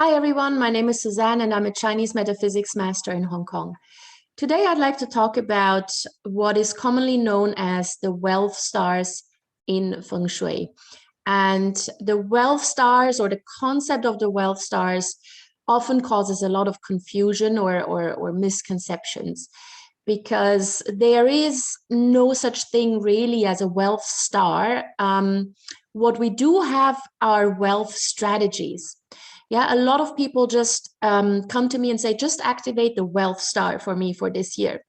Hi everyone, my name is Suzanne and I'm a Chinese metaphysics master in Hong Kong. Today I'd like to talk about what is commonly known as the wealth stars in Feng Shui. And the wealth stars, or the concept of the wealth stars, often causes a lot of confusion or misconceptions, because there is no such thing really as a wealth star. What we do have are wealth strategies. Yeah, a lot of people just come to me and say, just activate the wealth star for me for this year.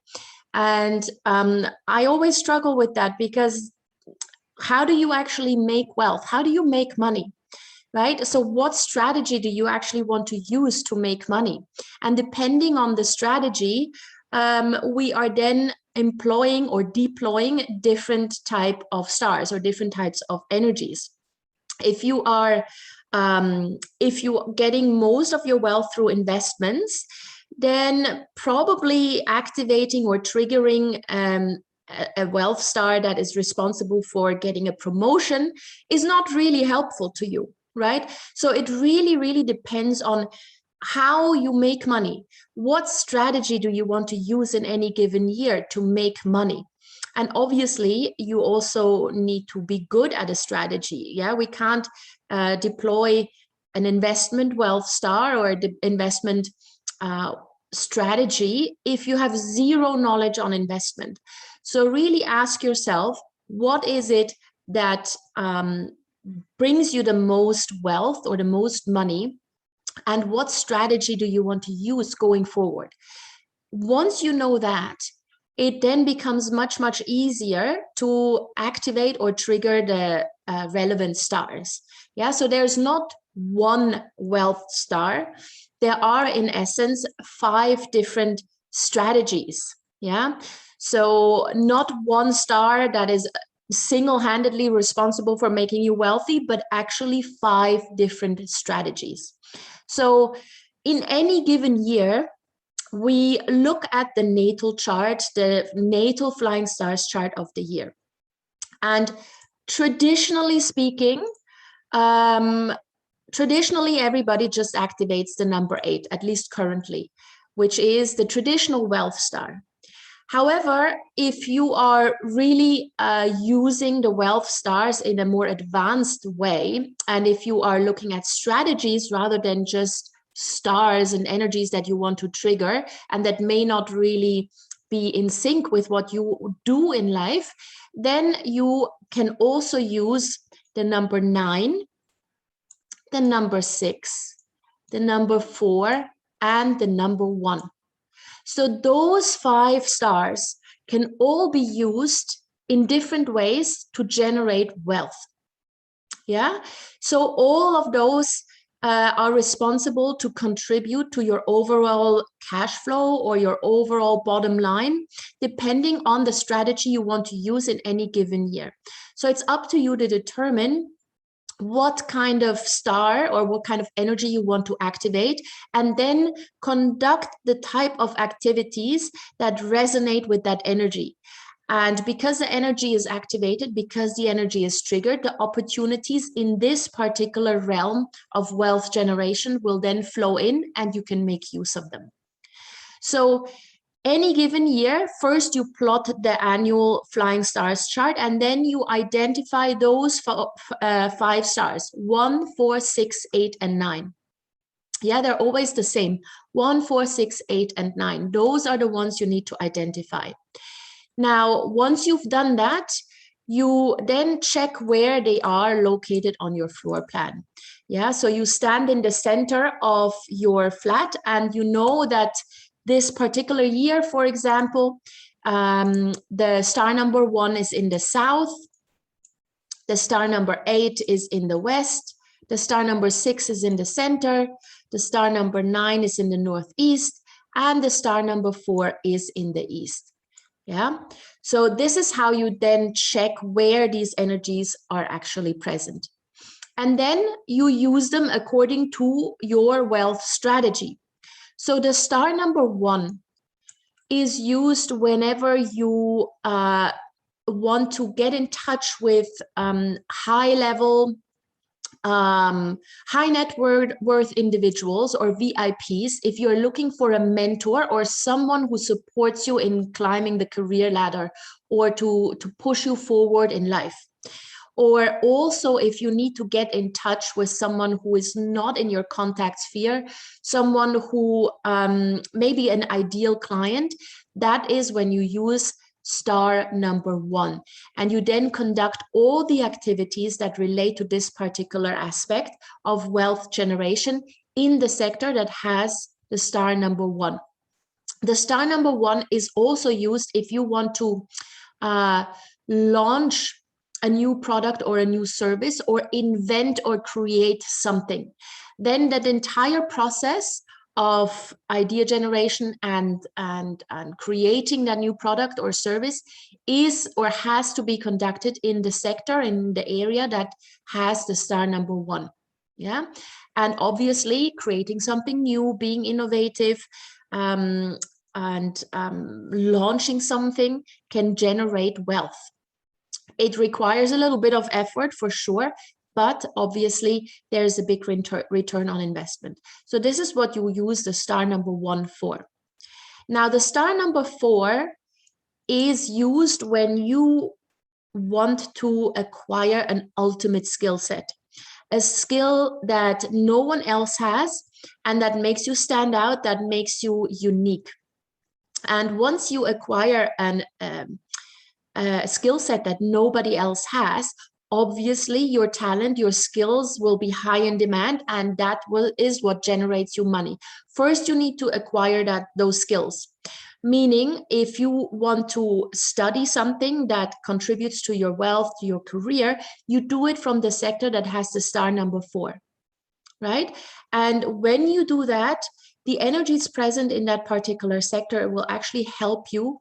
And I always struggle with that, because how do you actually make wealth? How do you make money? Right? So what strategy do you actually want to use to make money? And depending on the strategy, we are then employing or deploying different type of stars or different types of energies. If you're getting most of your wealth through investments, then probably activating or triggering a wealth star that is responsible for getting a promotion is not really helpful to you, right? So it really depends on how you make money. What strategy do you want to use in any given year to make money? And obviously, you also need to be good at a strategy. Yeah, we can't deploy an investment wealth star or the investment strategy if you have zero knowledge on investment. So really ask yourself, what is it that brings you the most wealth or the most money? And what strategy do you want to use going forward? Once you know that, it then becomes much easier to activate or trigger the relevant stars. Yeah, so there's not one wealth star. There are, in essence, 5 different strategies. Yeah, so not one star that is single-handedly responsible for making you wealthy, but actually 5 different strategies. So in any given year, we look at the natal chart, the natal flying stars chart of the year. And traditionally speaking, everybody just activates the number 8, at least currently, which is the traditional wealth star. However, if you are really using the wealth stars in a more advanced way, and if you are looking at strategies rather than just stars and energies that you want to trigger and that may not really be in sync with what you do in life, then you can also use the number 9, the number 6, the number 4, and the number 1. So those 5 stars can all be used in different ways to generate wealth. Yeah, so all of those are responsible to contribute to your overall cash flow or your overall bottom line, depending on the strategy you want to use in any given year. So it's up to you to determine what kind of star or what kind of energy you want to activate, and then conduct the type of activities that resonate with that energy. And because the energy is activated, because the energy is triggered, the opportunities in this particular realm of wealth generation will then flow in and you can make use of them. So any given year, first you plot the annual flying stars chart, and then you identify those 5 stars, 1, 4, 6, 8, and 9. Yeah, they're always the same, 1, 4, 6, 8, and 9. Those are the ones you need to identify. Now, once you've done that, you then check where they are located on your floor plan. Yeah, so you stand in the center of your flat and you know that this particular year, for example, the star number 1 is in the south, the star number 8 is in the west, the star number 6 is in the center, the star number 9 is in the northeast, and the star number 4 is in the east. Yeah, so this is how you then check where these energies are actually present. And then you use them according to your wealth strategy. So the star number 1 is used whenever you want to get in touch with high level high net worth individuals or VIPs, if you're looking for a mentor or someone who supports you in climbing the career ladder or to push you forward in life. Or also if you need to get in touch with someone who is not in your contact sphere, someone who may be an ideal client, that is when you use star number 1. And you then conduct all the activities that relate to this particular aspect of wealth generation in the sector that has the star number 1. The star number 1 is also used if you want to launch a new product or a new service or invent or create something. Then that entire process of idea generation and creating that new product or service is or has to be conducted in the sector, in the area that has the star number 1. Yeah, and obviously creating something new, being innovative, and launching something can generate wealth. It requires a little bit of effort for sure, but obviously there's a big return on investment. So this is what you use the star number 1 for. Now the star number 4 is used when you want to acquire an ultimate skill set, a skill that no one else has and that makes you stand out, that makes you unique. And once you acquire a skill set that nobody else has, obviously your talent, your skills will be high in demand, and that is what generates you money. First, you need to acquire those skills. Meaning, if you want to study something that contributes to your wealth, to your career, you do it from the sector that has the star number 4, right? And when you do that, the energies present in that particular sector will actually help you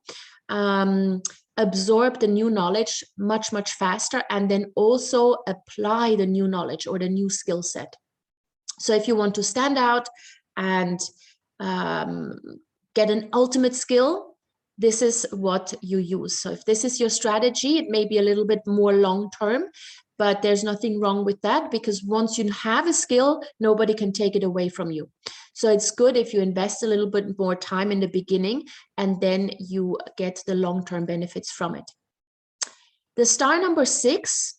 absorb the new knowledge much faster, and then also apply the new knowledge or the new skill set. So if you want to stand out and get an ultimate skill, this is what you use. So if this is your strategy, it may be a little bit more long-term, but there's nothing wrong with that, because once you have a skill, nobody can take it away from you. So it's good if you invest a little bit more time in the beginning, and then you get the long-term benefits from it. The star number 6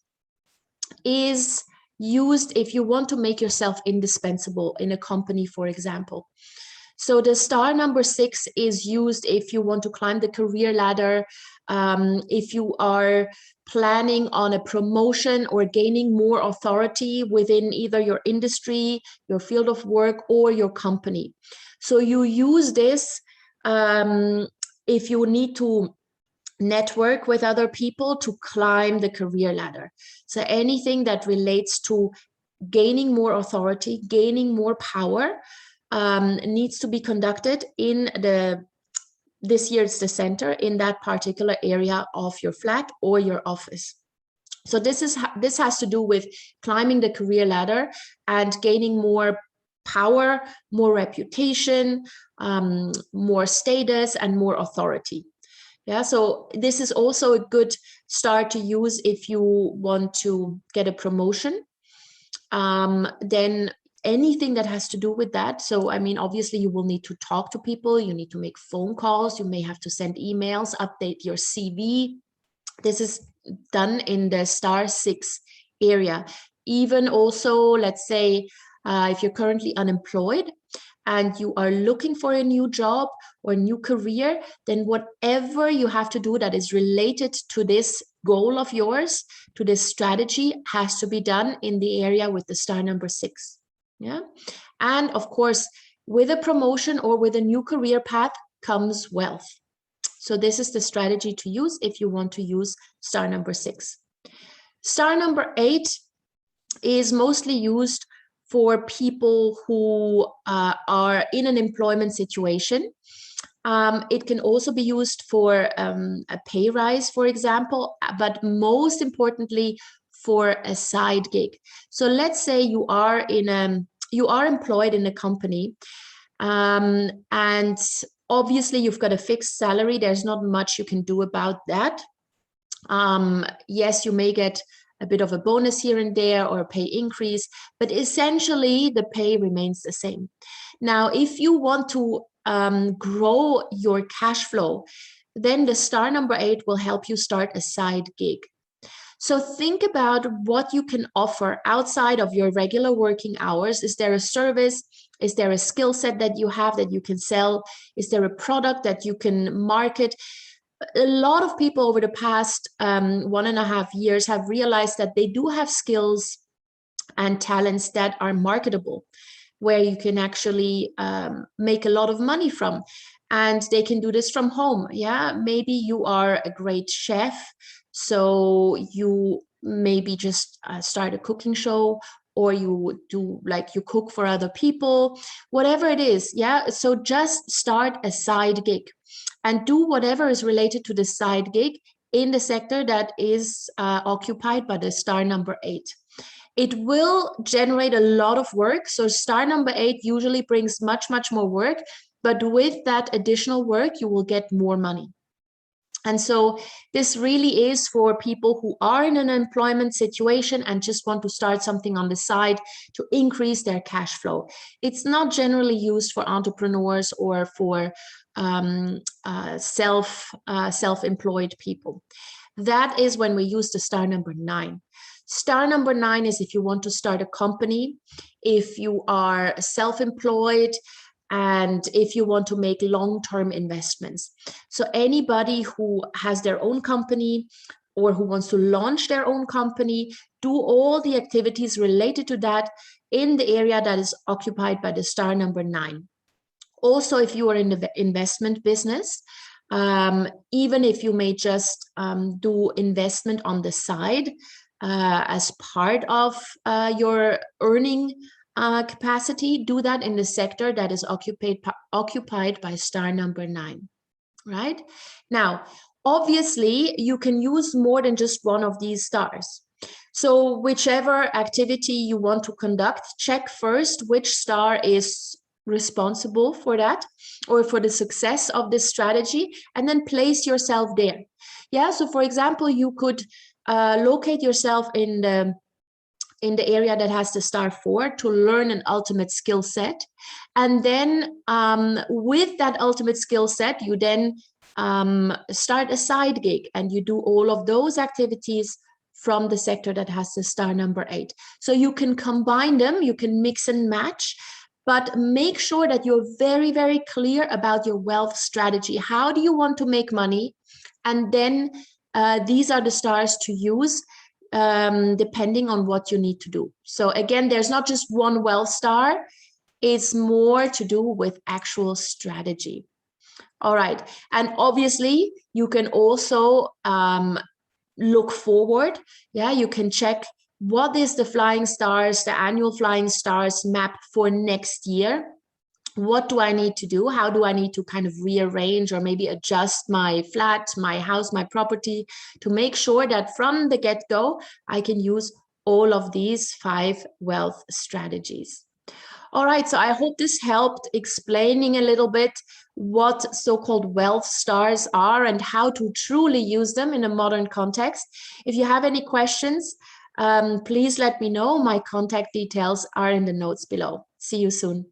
is used if you want to make yourself indispensable in a company, for example. So the star number 6 is used if you want to climb the career ladder, if you are planning on a promotion or gaining more authority within either your industry, your field of work, or your company. So you use this if you need to network with other people to climb the career ladder. So anything that relates to gaining more authority, gaining more power, needs to be conducted in this year it's the center, in that particular area of your flat or your office. So this has to do with climbing the career ladder and gaining more power, more reputation, more status, and more authority. Yeah, so this is also a good start to use if you want to get a promotion. Then anything that has to do with that. So, I mean, obviously you will need to talk to people, you need to make phone calls, you may have to send emails, update your CV. This is done in the star 6 area. Even also, let's say, if you're currently unemployed and you are looking for a new job or new career, then whatever you have to do that is related to this goal of yours, to this strategy, has to be done in the area with the star number 6. Yeah, and of course, with a promotion or with a new career path comes wealth. So this is the strategy to use if you want to use star number 6. Star number 8 is mostly used for people who are in an employment situation. It can also be used for a pay rise, for example, but most importantly for a side gig. So let's say you are employed in a company, and obviously you've got a fixed salary. There's not much you can do about that. Yes, you may get a bit of a bonus here and there or a pay increase, but essentially the pay remains the same. Now, if you want to grow your cash flow, then the star number 8 will help you start a side gig. So think about what you can offer outside of your regular working hours. Is there a service? Is there a skill set that you have that you can sell? Is there a product that you can market? A lot of people over the past 1.5 years have realized that they do have skills and talents that are marketable, where you can actually make a lot of money from. And they can do this from home. Yeah, maybe you are a great chef, so you maybe just start a cooking show, or you do like you cook for other people, whatever it is. Yeah, so just start a side gig and do whatever is related to the side gig in the sector that is occupied by the star number 8. It will generate a lot of work. So star number 8 usually brings much, much more work, but with that additional work, you will get more money. And so this really is for people who are in an employment situation and just want to start something on the side to increase their cash flow. It's not generally used for entrepreneurs or for self-employed people. That is when we use the star number 9. Star number 9 is if you want to start a company, if you are self-employed, and if you want to make long-term investments. So anybody who has their own company or who wants to launch their own company, do all the activities related to that in the area that is occupied by the star number 9. Also, if you are in the investment business, even if you may just do investment on the side as part of your earning capacity, do that in the sector that is occupied by star number 9, right? Now, obviously, you can use more than just one of these stars. So whichever activity you want to conduct, check first which star is responsible for that or for the success of this strategy, and then place yourself there. Yeah, so for example, you could locate yourself in the area that has the star 4 to learn an ultimate skill set. And then with that ultimate skill set, you then start a side gig and you do all of those activities from the sector that has the star number 8. So you can combine them, you can mix and match, but make sure that you're very, very clear about your wealth strategy. How do you want to make money? And then these are the stars to use depending on what you need to do. So again, there's not just one wealth star, it's more to do with actual strategy. All right, and obviously you can also look forward. Yeah, you can check what is the flying stars, the annual flying stars map for next year. What do I need to do? How do I need to kind of rearrange or maybe adjust my flat, my house, my property to make sure that from the get-go, I can use all of these 5 wealth strategies. All right, so I hope this helped explaining a little bit what so-called wealth stars are and how to truly use them in a modern context. If you have any questions, please let me know. My contact details are in the notes below. See you soon.